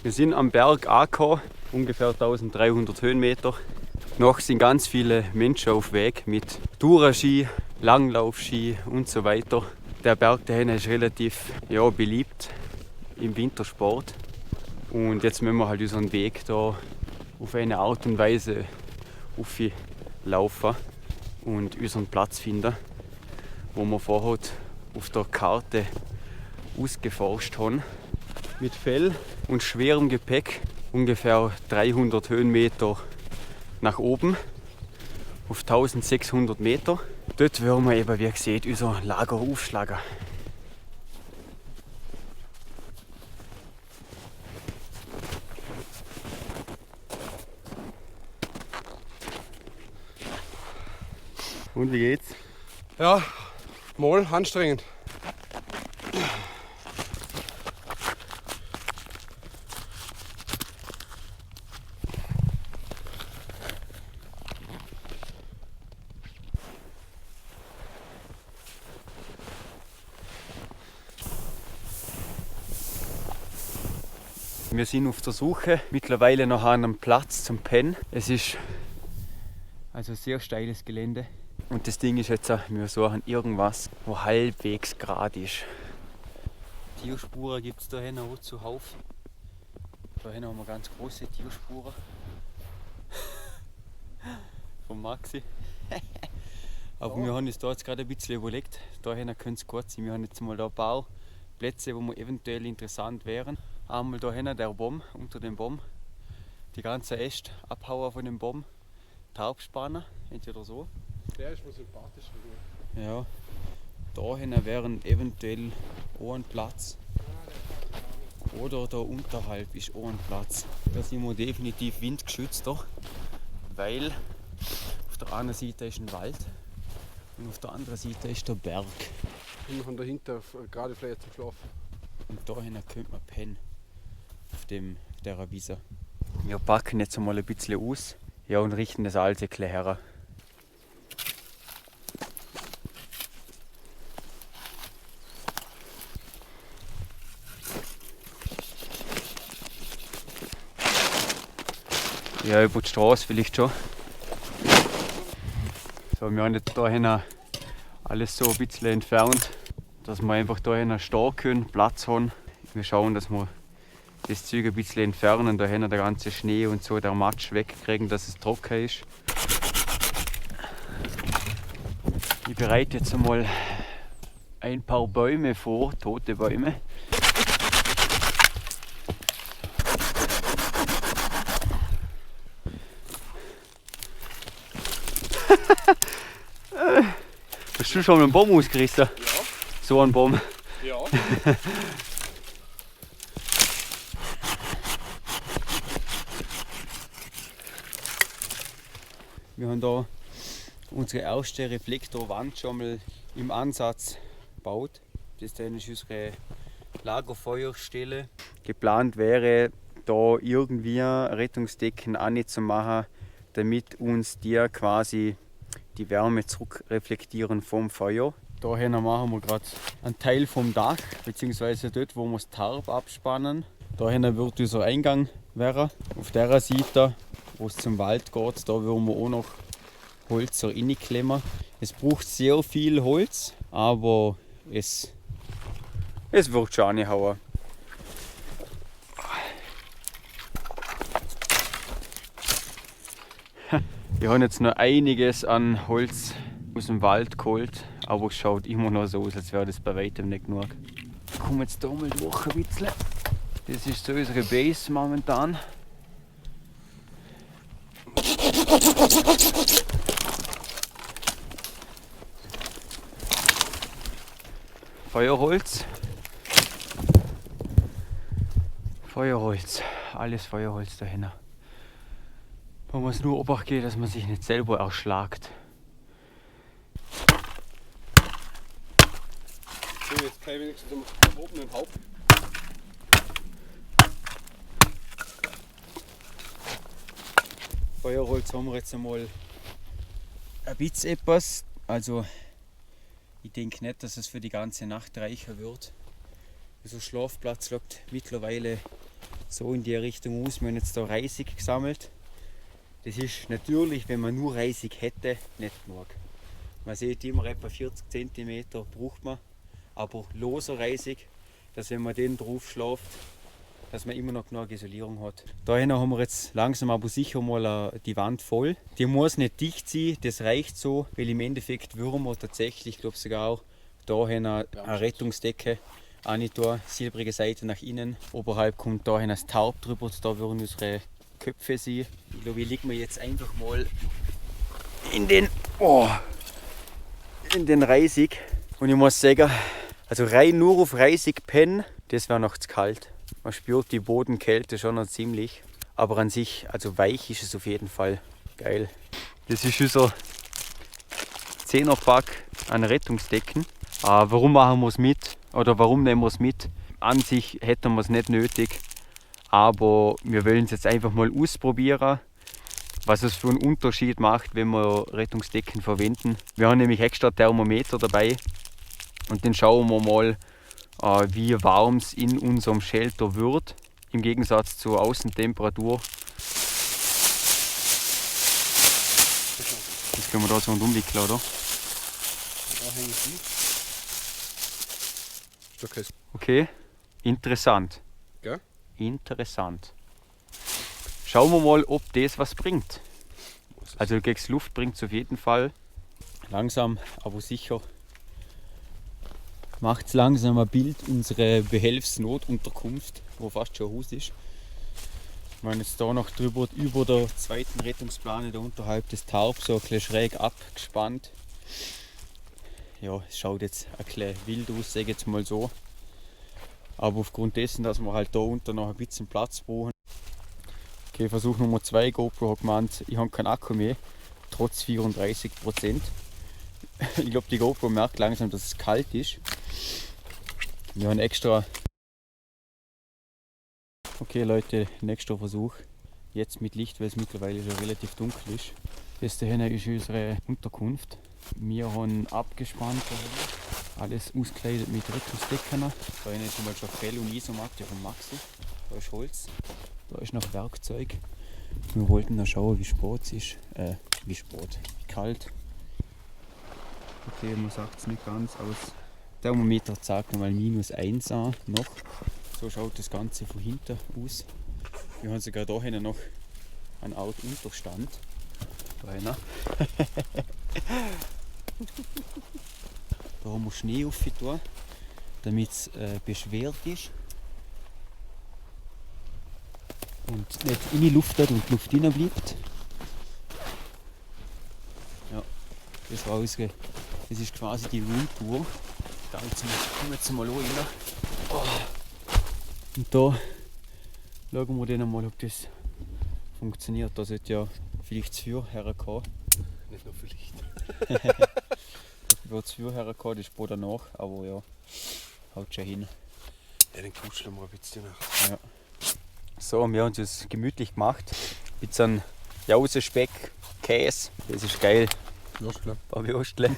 Wir sind am Berg angekommen, ungefähr 1300 Höhenmeter. Noch sind ganz viele Menschen auf Weg mit Touraski, Langlaufski und so weiter. Der Berg dahin ist relativ beliebt im Wintersport. Und jetzt müssen wir halt unseren Weg da auf eine Art und Weise laufen und unseren Platz finden, wo wir vorher auf der Karte ausgeforscht haben. Mit Fell und schwerem Gepäck ungefähr 300 Höhenmeter nach oben auf 1600 Meter. Dort werden wir eben, wie ihr seht, unser Lager aufschlagen. Und wie geht's? Ja, mal anstrengend. Wir sind auf der Suche mittlerweile nach einem Platz zum Pennen. Es ist also sehr steiles Gelände. Und das Ding ist jetzt, wir suchen irgendwas, wo halbwegs gerade ist. Tierspuren gibt es da hinten auch zuhauf. Da hinten haben wir ganz große Tierspuren. Von Maxi. Aber wir haben uns da jetzt gerade ein bisschen überlegt, da hinten könnte es gut sein. Wir haben jetzt mal da ein paar Plätze, wo wir eventuell interessant wären. Einmal da hinten der Baum, unter dem Baum. Die ganze Äste abhauen von dem Baum. Taub spannen, entweder so. Der ist mir sympathisch. Ja, da hinten wären eventuell auch ein Platz. Oder da unterhalb ist auch ein Platz. Da sind wir definitiv windgeschützter, weil auf der einen Seite ist ein Wald und auf der anderen Seite ist der Berg. Und wir haben dahinter gerade vielleicht zum Schlafen. Und da hinten könnte man pennen, auf dieser Wiese. Wir packen jetzt einmal ein bisschen aus, ja, und richten das alles ein bisschen her. Ja, über die Straße vielleicht schon. So, wir haben jetzt da hinten alles so ein bisschen entfernt, dass wir einfach da hinten stehen können, Platz haben. Wir schauen, dass wir das Zeug ein bisschen entfernen, da hinten der ganze Schnee und so, der Matsch wegkriegen, dass es trocken ist. Ich bereite jetzt einmal ein paar Bäume vor, tote Bäume. Hast du schon einen Baum ausgerissen? Ja. So ein Baum. Ja. Wir haben da unsere erste Reflektorwand schon mal im Ansatz gebaut. Das ist unsere Lagerfeuerstelle. Geplant wäre, da irgendwie Rettungsdecken anzumachen, damit uns die quasi die Wärme zurückreflektieren vom Feuer. Daher machen wir gerade einen Teil vom Dach, beziehungsweise dort, wo wir das Tarp abspannen. Daher wird unser Eingang wäre. Auf der Seite, wo es zum Wald geht, da würden wir auch noch Holz reinklemmen. Es braucht sehr viel Holz, aber es wird schon anhauen. Wir haben jetzt noch einiges an Holz aus dem Wald geholt, aber es schaut immer noch so aus, als wäre das bei weitem nicht genug. Ich komme jetzt hier mal durch ein bisschen. Das ist so unsere Base momentan. Feuerholz. Feuerholz. Alles Feuerholz dahinter. Man muss nur Obacht geben, dass man sich nicht selber erschlagt. So, jetzt kann ich wenigstens am verbotenen Haupt. Feuerholz haben wir jetzt einmal ein bisschen etwas. Also ich denke nicht, dass es für die ganze Nacht reicher wird. Unser Schlafplatz liegt mittlerweile so in die Richtung aus. Wir haben jetzt da Reisig gesammelt. Das ist natürlich, wenn man nur Reisig hätte, nicht genug. Man sieht immer etwa 40 cm braucht man, aber loser Reisig, dass wenn man den drauf schläft, dass man immer noch genug Isolierung hat. Daher haben wir jetzt langsam aber sicher mal die Wand voll. Die muss nicht dicht sein, das reicht so, weil im Endeffekt würden wir tatsächlich, ich glaube sogar auch dahin eine Rettungsdecke eine da, silbrige Seite nach innen. Oberhalb kommt dahin das Taub drüber, da würden unsere Köpfe sein. Ich glaube, ich lege mir jetzt einfach mal in den Reisig. Und ich muss sagen, also rein nur auf Reisig pennen, das wäre noch zu kalt. Man spürt die Bodenkälte schon noch ziemlich. Aber an sich, also weich ist es auf jeden Fall. Geil. Das ist unser 10er-Pack an Rettungsdecken. Warum machen wir es mit? Oder warum nehmen wir es mit? An sich hätten wir es nicht nötig. Aber wir wollen es jetzt einfach mal ausprobieren, was es für einen Unterschied macht, wenn wir Rettungsdecken verwenden. Wir haben nämlich extra Thermometer dabei. Und dann schauen wir mal, wie warm es in unserem Shelter wird, im Gegensatz zur Außentemperatur. Jetzt können wir da so umwickeln, oder? Da hängen sie. Okay, interessant. Gell? Interessant. Schauen wir mal, ob das was bringt. Also gegen Luft bringt es auf jeden Fall. Langsam, aber sicher. Macht es langsam ein Bild unsere Behelfsnotunterkunft, wo fast schon ein Haus ist. Wir haben jetzt da noch drüber über der zweiten Rettungsplane da unterhalb des Taub so ein bisschen schräg abgespannt. Ja, es schaut jetzt ein bisschen wild aus, sage ich jetzt mal so. Aber aufgrund dessen, dass wir halt da unten noch ein bisschen Platz brauchen. Okay, Versuch Nummer 2, GoPro hat gemeint, ich habe keinen Akku mehr, trotz 34%. Ich glaube, die GoPro merkt langsam, dass es kalt ist. Wir haben extra... Okay Leute, nächster Versuch. Jetzt mit Licht, weil es mittlerweile schon relativ dunkel ist. Das da hinten ist unsere Unterkunft. Wir haben abgespannt, alles ausgekleidet mit Rettungsdecken. Da hinten ist mal schon Fell und Isomatte von Maxi. Da ist Holz, da ist noch Werkzeug. Wir wollten noch schauen, wie spät es ist. Wie kalt. Okay, man sagt es nicht ganz aus. Der Thermometer zeigt nochmal -1 an noch. So schaut das Ganze von hinten aus. Wir haben sogar da hinten noch einen alten Unterstand. Da hinten. Da haben wir Schnee aufgetan, damit es beschwert ist. Und nicht in die Luft hat und die Luft rein bleibt. Ja, das war unsere. Das ist quasi die Roomtour. Da kommen wir jetzt mal rein. Oh. Und da schauen wir dann mal, ob das funktioniert. Da sollte ja vielleicht das Feuer herkommen. Nicht nur vielleicht. Da wird das Feuer herkommen, das ist danach, aber ja, haut schon hin. Ja, den kuscheln wir ein bisschen nach. Ja. So, wir haben es gemütlich gemacht. Mit so einem Jausenspeck, Käse, das ist geil. Würstle. Ein paar Würstle.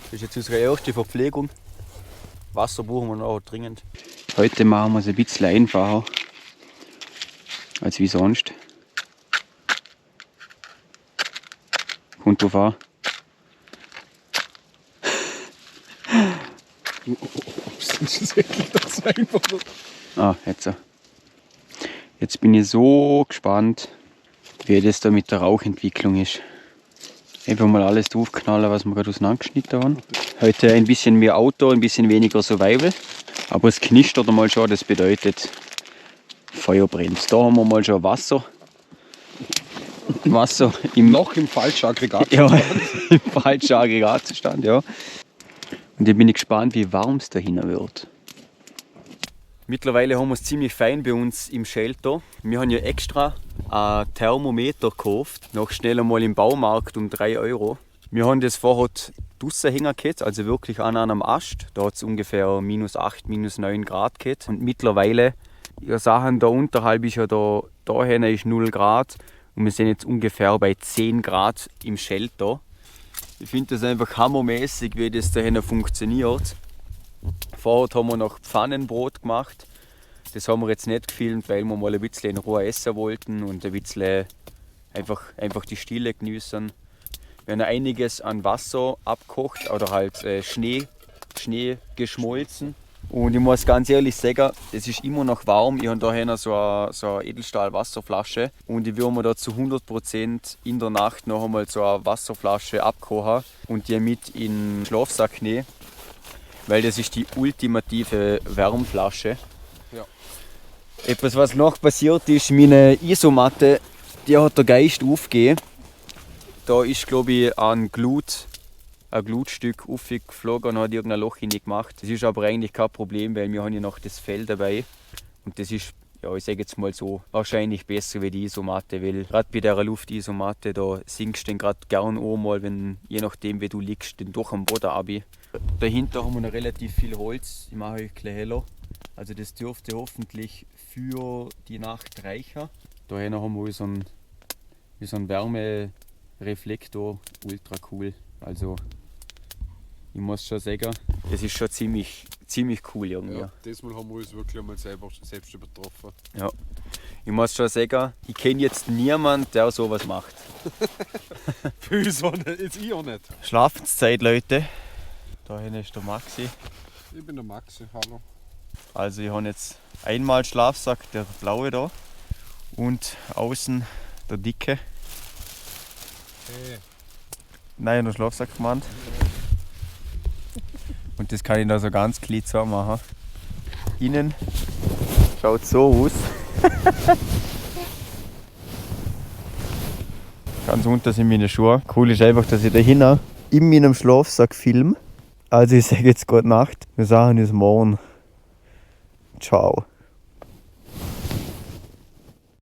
Das ist jetzt unsere erste Verpflegung. Wasser brauchen wir noch dringend. Heute machen wir es ein bisschen einfacher als wie sonst. Kommt drauf an. Das ist wirklich das einfach. Jetzt. Jetzt bin ich so gespannt, wie das da mit der Rauchentwicklung ist. Einfach mal alles draufknallen, was wir gerade auseinandergeschnitten haben. Heute ein bisschen mehr Outdoor, ein bisschen weniger Survival. Aber es knistert mal schon, das bedeutet Feuer brennt. Da haben wir mal schon Wasser. Wasser Noch im falschen Aggregat. Ja, im falschen Aggregatzustand, ja. Und jetzt bin ich gespannt, wie warm es dahin wird. Mittlerweile haben wir es ziemlich fein bei uns im Shelter. Wir haben ja extra ein Thermometer gekauft, noch schnell einmal im Baumarkt um 3 €. Wir haben das vorher draussen hängen gehabt, also wirklich an einem Ast. Da hat es ungefähr -8, -9 Grad gehabt. Und mittlerweile, ihr Sachen da unterhalb ist ja da hinten ist 0 Grad. Und wir sind jetzt ungefähr bei 10 Grad im Shelter. Ich finde das einfach hammermäßig, wie das da hinten funktioniert. Vorher haben wir noch Pfannenbrot gemacht. Das haben wir jetzt nicht gefilmt, weil wir mal ein bisschen in Ruhe essen wollten und ein bisschen einfach die Stille genießen. Wir haben einiges an Wasser abgekocht oder halt Schnee geschmolzen. Und ich muss ganz ehrlich sagen, es ist immer noch warm. Ich habe da so eine Edelstahl-Wasserflasche und ich will mir da zu 100% in der Nacht noch einmal so eine Wasserflasche abkochen und die mit in den Schlafsack nehmen, weil das ist die ultimative Wärmflasche. Ja. Etwas, was noch passiert ist, meine Isomatte, die hat der Geist aufgegeben. Da ist, glaube ich, ein Glutstück aufgeflogen und hat irgendein Loch hineingemacht. Das ist aber eigentlich kein Problem, weil wir haben ja noch das Fell dabei. Und das ist, ja, ich sage jetzt mal so, wahrscheinlich besser wie die Isomatte, weil gerade bei der Luftisomatte, da sinkst du gerade gern einmal, wenn, je nachdem wie du liegst, den durch am Boden runter. Dahinter haben wir noch relativ viel Holz, ich mache euch ein bisschen heller. Also das dürfte hoffentlich für die Nacht reichen. Daher haben wir so einen Wärmereflektor, ultra cool. Also ich muss schon sagen, das ist schon ziemlich cool irgendwie. Ja, diesmal haben wir uns wirklich einmal selbst übertroffen. Ja. Ich muss schon sagen, ich kenne jetzt niemanden, der sowas macht. Für uns auch nicht, jetzt ich auch nicht. Schlafenszeit, Leute. Da hinten ist der Maxi. Ich bin der Maxi, hallo. Also ich habe jetzt einmal Schlafsack, der blaue da. Und außen der dicke. Hey. Nein, der Schlafsack gemeint. Und das kann ich da so ganz klein machen. Innen schaut so aus. Ganz unten sind meine Schuhe. Cool ist einfach, dass ich da hinten in meinem Schlafsack filme. Also ich sage jetzt gute Nacht. Wir sehen uns morgen. Ciao.